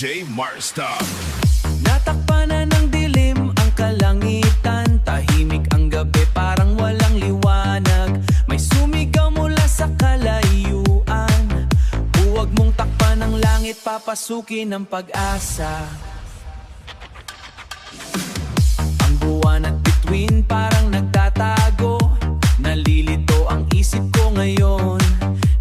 DJ Marsta. Natakpan na ng dilim ang kalangitan, tahimik ang gabi parang walang liwanag. May sumigaw mula sa kalayuan, huwag mong takpan ang langit, papasukin ang pag-asa. Ang buwan at bituin parang nagtatago, nalilito ang isip ko ngayon.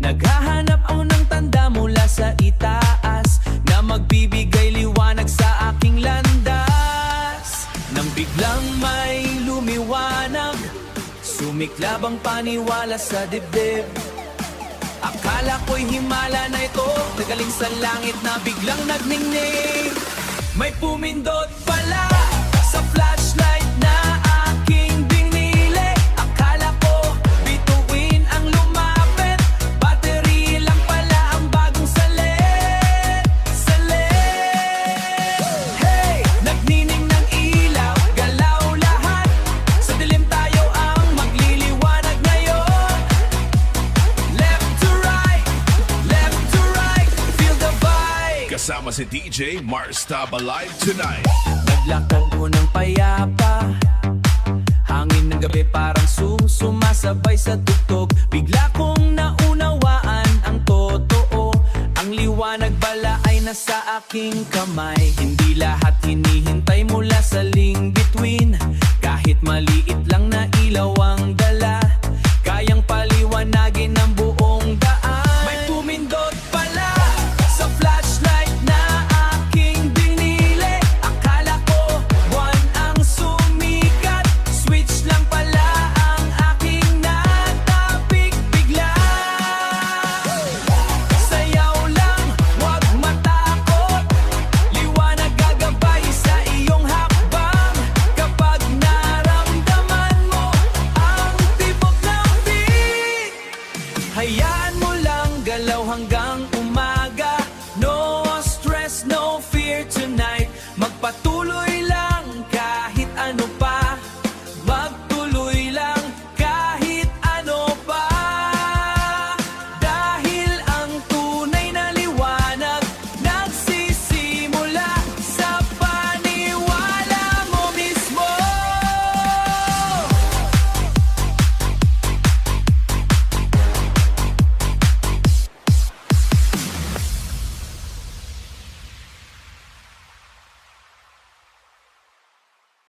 Naghahanap ako ng tanda mula sa itaas na magbibigay liwanag sa aking landas. Nang biglang may lumiwanag, sumiklab ang paniwala sa dibdib. Akala ko'y himala na ito, nagaling sa langit na biglang nagningning. May pumindot pala sa flashlight na aking binili. Akala ko bituin ang lumapit, battery lang pala ang bagong salit. Hey! Nagnining ng ilaw, galaw lahat. Sa dilim tayo ang magliliwanag ngayon. Left to right, feel the vibe. Kasama si DJ Marsta Alive Tonight. Naglakad ko ng payapa, hangin ng gabi parang sumasabay sa tugtog. Bigla kong naunawaan ang totoo, ang liwanag bala ay nasa aking kamay. Hindi